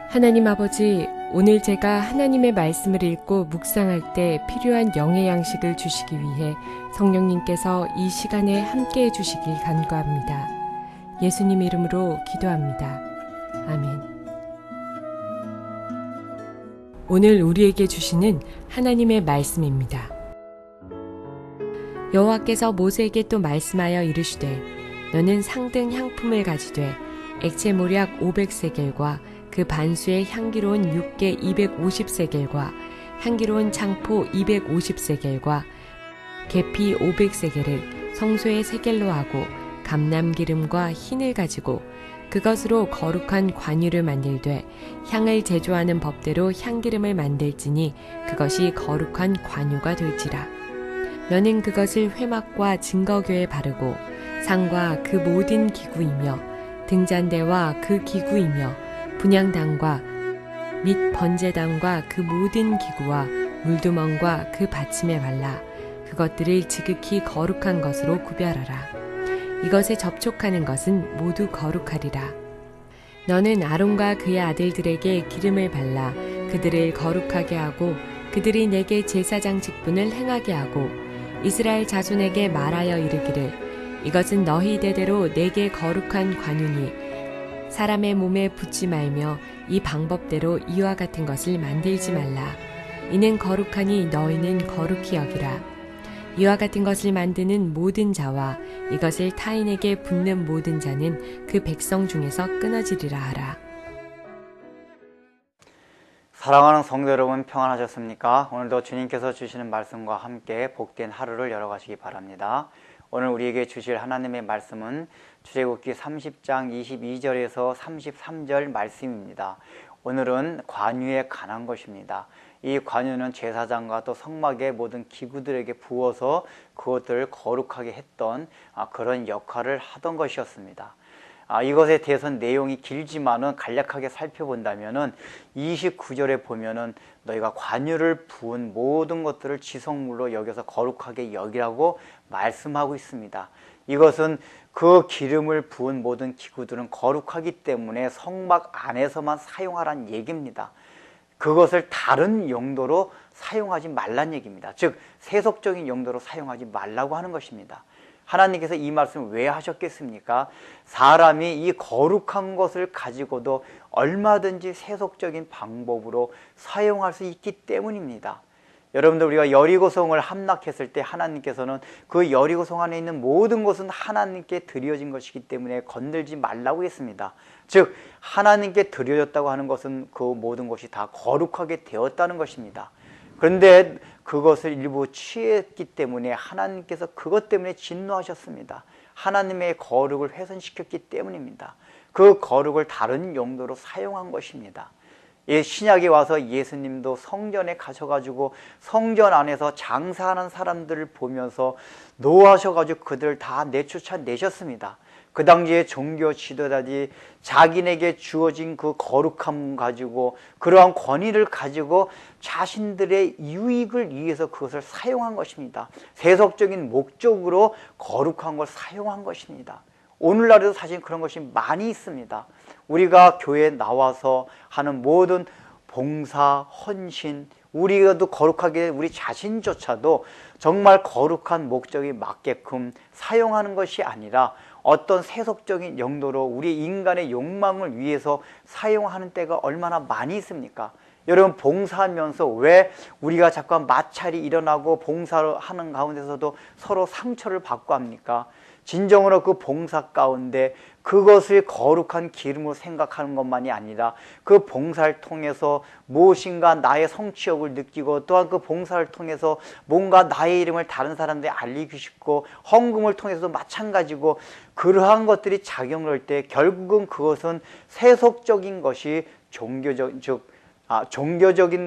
하나님 아버지, 오늘 제가 하나님의 말씀을 읽고 묵상할 때 필요한 영의 양식을 주시기 위해 성령님께서 이 시간에 함께해 주시길 간구합니다. 예수님 이름으로 기도합니다. 아멘. 오늘 우리에게 주시는 하나님의 말씀입니다. 여호와께서 모세에게 또 말씀하여 이르시되 너는 상등 향품을 가지되 액체 모략 500세겔과 그 반수의 향기로운 육개 250세겔과 향기로운 창포 250세겔과 계피 500세겔을 성소의 세겔로 하고 감람기름과 흰을 가지고 그것으로 거룩한 관유를 만들되 향을 제조하는 법대로 향기름을 만들지니 그것이 거룩한 관유가 될지라. 너는 그것을 회막과 증거교에 바르고 상과 그 모든 기구이며 등잔대와 그 기구이며 분향단과 및 번제단과 그 모든 기구와 물두멍과 그 받침에 발라 그것들을 지극히 거룩한 것으로 구별하라. 이것에 접촉하는 것은 모두 거룩하리라. 너는 아론과 그의 아들들에게 기름을 발라 그들을 거룩하게 하고 그들이 내게 제사장 직분을 행하게 하고 이스라엘 자손에게 말하여 이르기를 이것은 너희 대대로 내게 거룩한 관유니 사람의 몸에 붙지 말며 이 방법대로 이와 같은 것을 만들지 말라. 이는 거룩하니 너희는 거룩히 여기라. 이와 같은 것을 만드는 모든 자와 이것을 타인에게 붓는 모든 자는 그 백성 중에서 끊어지리라 하라. 사랑하는 성도 여러분, 평안하셨습니까? 오늘도 주님께서 주시는 말씀과 함께 복된 하루를 열어가시기 바랍니다. 오늘 우리에게 주실 하나님의 말씀은 출애굽기 30장 22절에서 33절 말씀입니다. 오늘은 관유에 관한 것입니다. 이 관유는 제사장과 또 성막의 모든 기구들에게 부어서 그것들을 거룩하게 했던 그런 역할을 하던 것이었습니다. 이것에 대해서는 내용이 길지만은 간략하게 살펴본다면은 29절에 보면은 너희가 관유를 부은 모든 것들을 지성물로 여겨서 거룩하게 여기라고 말씀하고 있습니다. 이것은 그 기름을 부은 모든 기구들은 거룩하기 때문에 성막 안에서만 사용하라는 얘기입니다. 그것을 다른 용도로 사용하지 말란 얘기입니다. 즉 세속적인 용도로 사용하지 말라고 하는 것입니다. 하나님께서 이 말씀을 왜 하셨겠습니까? 사람이 이 거룩한 것을 가지고도 얼마든지 세속적인 방법으로 사용할 수 있기 때문입니다. 여러분들, 우리가 여리고성을 함락했을 때 하나님께서는 그 여리고성 안에 있는 모든 것은 하나님께 드려진 것이기 때문에 건들지 말라고 했습니다. 즉 하나님께 드려졌다고 하는 것은 그 모든 것이 다 거룩하게 되었다는 것입니다. 그런데 그것을 일부 취했기 때문에 하나님께서 그것 때문에 진노하셨습니다. 하나님의 거룩을 훼손시켰기 때문입니다. 그 거룩을 다른 용도로 사용한 것입니다. 신약에 와서 예수님도 성전에 가셔가지고 성전 안에서 장사하는 사람들을 보면서 노하셔가지고 그들을 다 내쫓아내셨습니다. 그 당시에 종교 지도자들이 자기네게 주어진 그 거룩함 가지고 그러한 권위를 가지고 자신들의 유익을 위해서 그것을 사용한 것입니다. 세속적인 목적으로 거룩한 걸 사용한 것입니다. 오늘날에도 사실 그런 것이 많이 있습니다. 우리가 교회에 나와서 하는 모든 봉사, 헌신, 우리가도 거룩하게 우리 자신조차도 정말 거룩한 목적에 맞게끔 사용하는 것이 아니라 어떤 세속적인 용도로 우리 인간의 욕망을 위해서 사용하는 때가 얼마나 많이 있습니까? 여러분, 봉사하면서 왜 우리가 자꾸 마찰이 일어나고 봉사를 하는 가운데서도 서로 상처를 받고 합니까? 진정으로 그 봉사 가운데 그것을 거룩한 기름으로 생각하는 것만이 아니라 그 봉사를 통해서 무엇인가 나의 성취욕을 느끼고 또한 그 봉사를 통해서 뭔가 나의 이름을 다른 사람들에 알리고 싶고 헌금을 통해서도 마찬가지고 그러한 것들이 작용을 할 때 결국은 그것은 세속적인 것이 종교적인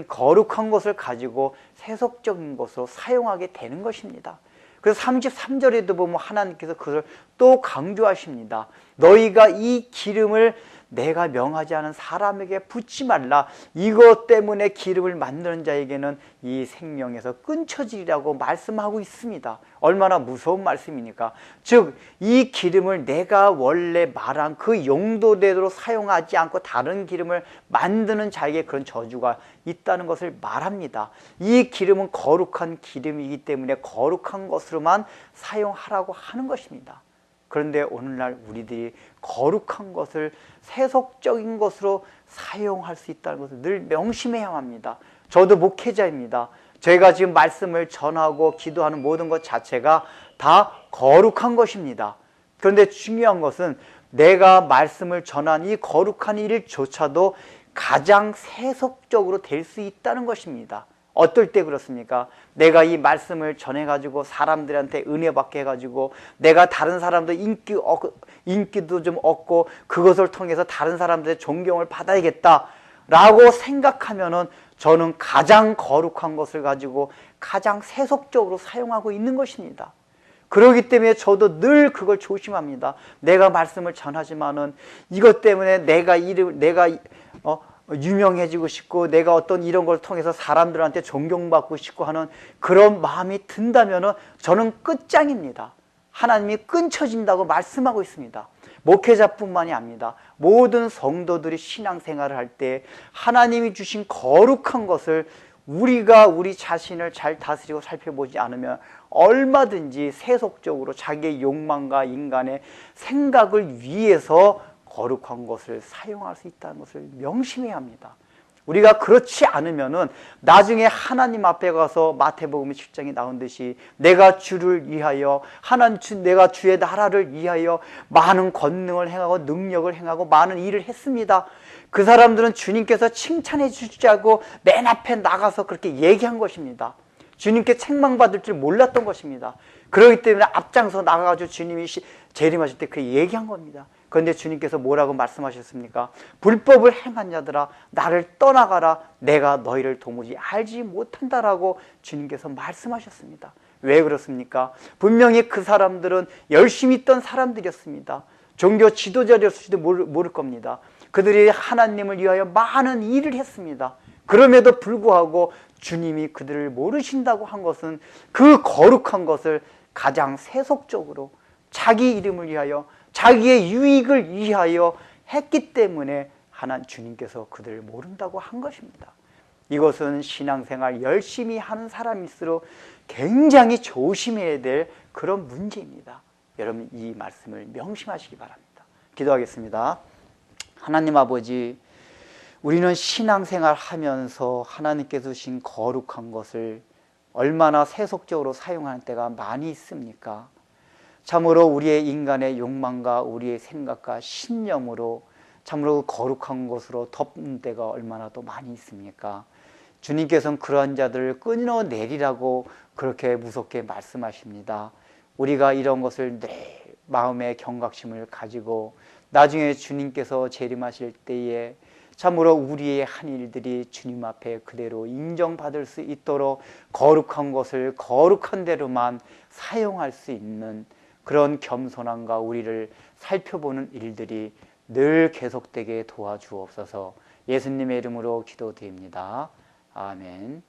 거룩한 것을 가지고 세속적인 것으로 사용하게 되는 것입니다. 그래서 33절에도 보면 하나님께서 그것을 또 강조하십니다. 너희가 이 기름을 내가 명하지 않은 사람에게 붓지 말라. 이것 때문에 기름을 만드는 자에게는 이 생명에서 끊쳐지리라고 말씀하고 있습니다. 얼마나 무서운 말씀입니까? 즉 이 기름을 내가 원래 말한 그 용도대로 사용하지 않고 다른 기름을 만드는 자에게 그런 저주가 있다는 것을 말합니다. 이 기름은 거룩한 기름이기 때문에 거룩한 것으로만 사용하라고 하는 것입니다. 그런데 오늘날 우리들이 거룩한 것을 세속적인 것으로 사용할 수 있다는 것을 늘 명심해야 합니다. 저도 목회자입니다. 제가 지금 말씀을 전하고 기도하는 모든 것 자체가 다 거룩한 것입니다. 그런데 중요한 것은 내가 말씀을 전한 이 거룩한 일조차도 가장 세속적으로 될 수 있다는 것입니다. 어떨 때 그렇습니까? 내가 이 말씀을 전해가지고 사람들한테 은혜 받게 해가지고 내가 다른 사람들 인기도 좀 얻고 그것을 통해서 다른 사람들의 존경을 받아야겠다라고 생각하면은 저는 가장 거룩한 것을 가지고 가장 세속적으로 사용하고 있는 것입니다. 그렇기 때문에 저도 늘 그걸 조심합니다. 내가 말씀을 전하지만은 이것 때문에 내가 유명해지고 싶고 내가 어떤 이런 걸 통해서 사람들한테 존경받고 싶고 하는 그런 마음이 든다면 저는 끝장입니다. 하나님이 끊쳐진다고 말씀하고 있습니다. 목회자뿐만이 아닙니다. 모든 성도들이 신앙생활을 할 때 하나님이 주신 거룩한 것을 우리가 우리 자신을 잘 다스리고 살펴보지 않으면 얼마든지 세속적으로 자기의 욕망과 인간의 생각을 위해서 거룩한 것을 사용할 수 있다는 것을 명심해야 합니다. 우리가 그렇지 않으면은 나중에 하나님 앞에 가서 마태복음 7장에 나온 듯이 내가 주를 위하여 내가 주의 나라를 위하여 많은 권능을 행하고 능력을 행하고 많은 일을 했습니다. 그 사람들은 주님께서 칭찬해 주시자고 맨 앞에 나가서 그렇게 얘기한 것입니다. 주님께 책망받을 줄 몰랐던 것입니다. 그렇기 때문에 앞장서 나가가지고 주님이 재림하실 때 그 얘기한 겁니다. 그런데 주님께서 뭐라고 말씀하셨습니까? 불법을 행한 자들아 나를 떠나가라. 내가 너희를 도무지 알지 못한다라고 주님께서 말씀하셨습니다. 왜 그렇습니까? 분명히 그 사람들은 열심히 있던 사람들이었습니다. 종교 지도자였을지도 모를 겁니다. 그들이 하나님을 위하여 많은 일을 했습니다. 그럼에도 불구하고 주님이 그들을 모르신다고 한 것은 그 거룩한 것을 가장 세속적으로 자기 이름을 위하여 자기의 유익을 위하여 했기 때문에 주님께서 그들을 모른다고 한 것입니다. 이것은 신앙생활 열심히 하는 사람일수록 굉장히 조심해야 될 그런 문제입니다. 여러분 이 말씀을 명심하시기 바랍니다. 기도하겠습니다. 하나님 아버지, 우리는 신앙생활 하면서 하나님께서 주신 거룩한 것을 얼마나 세속적으로 사용하는 때가 많이 있습니까? 참으로 우리의 인간의 욕망과 우리의 생각과 신념으로 참으로 거룩한 것으로 덮는 때가 얼마나 또 많이 있습니까? 주님께서는 그러한 자들을 끊어내리라고 그렇게 무섭게 말씀하십니다. 우리가 이런 것을 내 마음의 경각심을 가지고 나중에 주님께서 재림하실 때에 참으로 우리의 한 일들이 주님 앞에 그대로 인정받을 수 있도록 거룩한 것을 거룩한 대로만 사용할 수 있는 그런 겸손함과 우리를 살펴보는 일들이 늘 계속되게 도와주옵소서. 예수님의 이름으로 기도드립니다. 아멘.